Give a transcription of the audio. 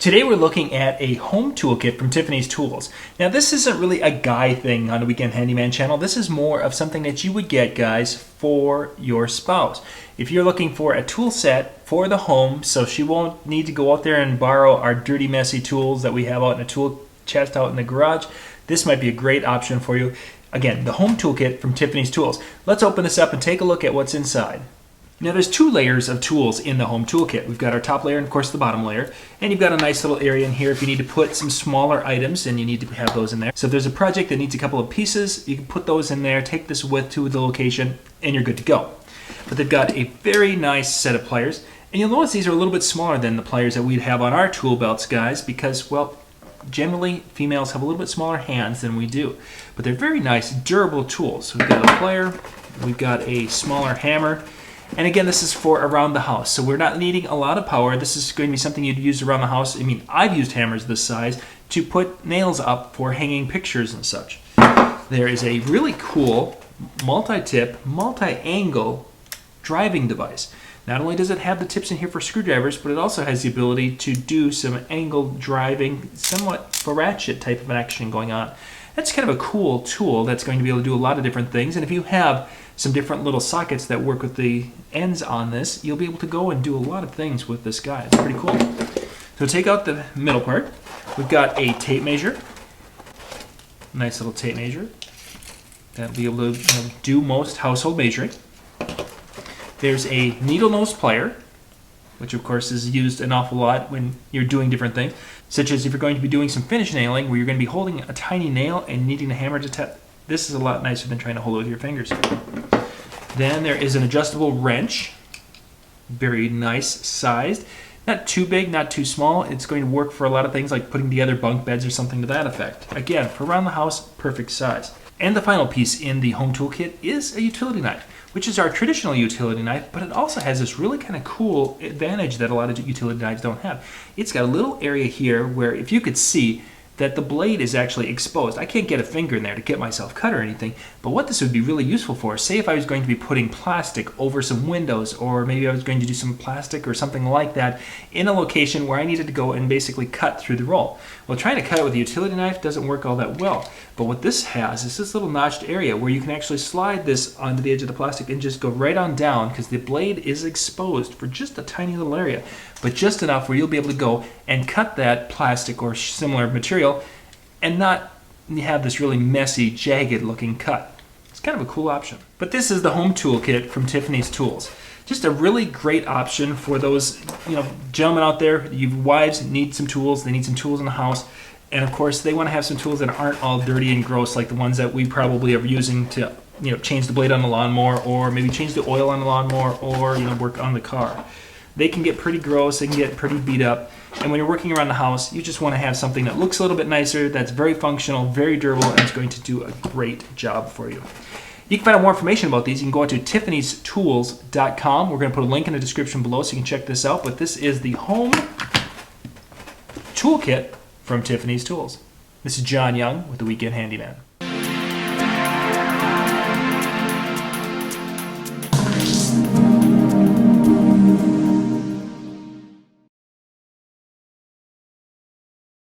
Today we're looking at a home toolkit from Tiffany's Tools. Now this isn't really a guy thing on the Weekend Handyman channel. This is more of something that you would get, guys, for your spouse. If you're looking for a tool set for the home so she won't need to go out there and borrow our dirty, messy tools that we have out in a tool chest out in the garage, this might be a great option for you. Again, the home toolkit from Tiffany's Tools. Let's open this up and take a look at what's inside. Now there's two layers of tools in the home toolkit. We've got our top layer and of course the bottom layer. And you've got a nice little area in here if you need to put some smaller items, and you need to have those in there. So if there's a project that needs a couple of pieces, you can put those in there, take this with to the location, and you're good to go. But they've got a very nice set of pliers. And you'll notice these are a little bit smaller than the pliers that we'd have on our tool belts, guys, because, well, generally females have a little bit smaller hands than we do. But they're very nice, durable tools. So we've got a plier, we've got a smaller hammer. And again, this is for around the house, so we're not needing a lot of power. This is going to be something you'd use around the house. I mean, I've used hammers this size to put nails up for hanging pictures and such. There is a really cool multi-tip, multi-angle driving device. Not only does it have the tips in here for screwdrivers, but it also has the ability to do some angle driving, somewhat for ratchet type of an action going on. That's kind of a cool tool that's going to be able to do a lot of different things. And if you have some different little sockets that work with the ends on this, you'll be able to go and do a lot of things with this guy. It's pretty cool. So take out the middle part. We've got a tape measure. Nice little tape measure. That'll be able to do most household measuring. There's a needle nose plier, which of course is used an awful lot when you're doing different things, such as if you're going to be doing some finish nailing where you're going to be holding a tiny nail and needing the hammer to tap. This is a lot nicer than trying to hold it with your fingers. Then there is an adjustable wrench, very nice sized. Not too big, not too small. It's going to work for a lot of things like putting together bunk beds or something to that effect. Again, for around the house, perfect size. And the final piece in the home toolkit is a utility knife, which is our traditional utility knife, but it also has this really kind of cool advantage that a lot of utility knives don't have. It's got a little area here where if you could see that the blade is actually exposed. I can't get a finger in there to get myself cut or anything, but what this would be really useful for, say if I was going to be putting plastic over some windows, or maybe I was going to do some plastic or something like that in a location where I needed to go and basically cut through the roll. Well, trying to cut it with a utility knife doesn't work all that well, but what this has is this little notched area where you can actually slide this onto the edge of the plastic and just go right on down, because the blade is exposed for just a tiny little area, but just enough where you'll be able to go and cut that plastic or similar material and not have this really messy, jagged looking cut. It's kind of a cool option. But this is the home toolkit from Tiffany's Tools. Just a really great option for those, gentlemen out there. You wives need some tools. They need some tools in the house. And of course, they want to have some tools that aren't all dirty and gross like the ones that we probably are using to, change the blade on the lawnmower, or maybe change the oil on the lawnmower, or, work on the car. They can get pretty gross, they can get pretty beat up, and when you're working around the house, you just want to have something that looks a little bit nicer, that's very functional, very durable, and is going to do a great job for you. You can find out more information about these. You can go to tiffanystools.com. We're going to put a link in the description below so you can check this out, but this is the home toolkit from Tiffany's Tools. This is John Young with the Weekend Handyman.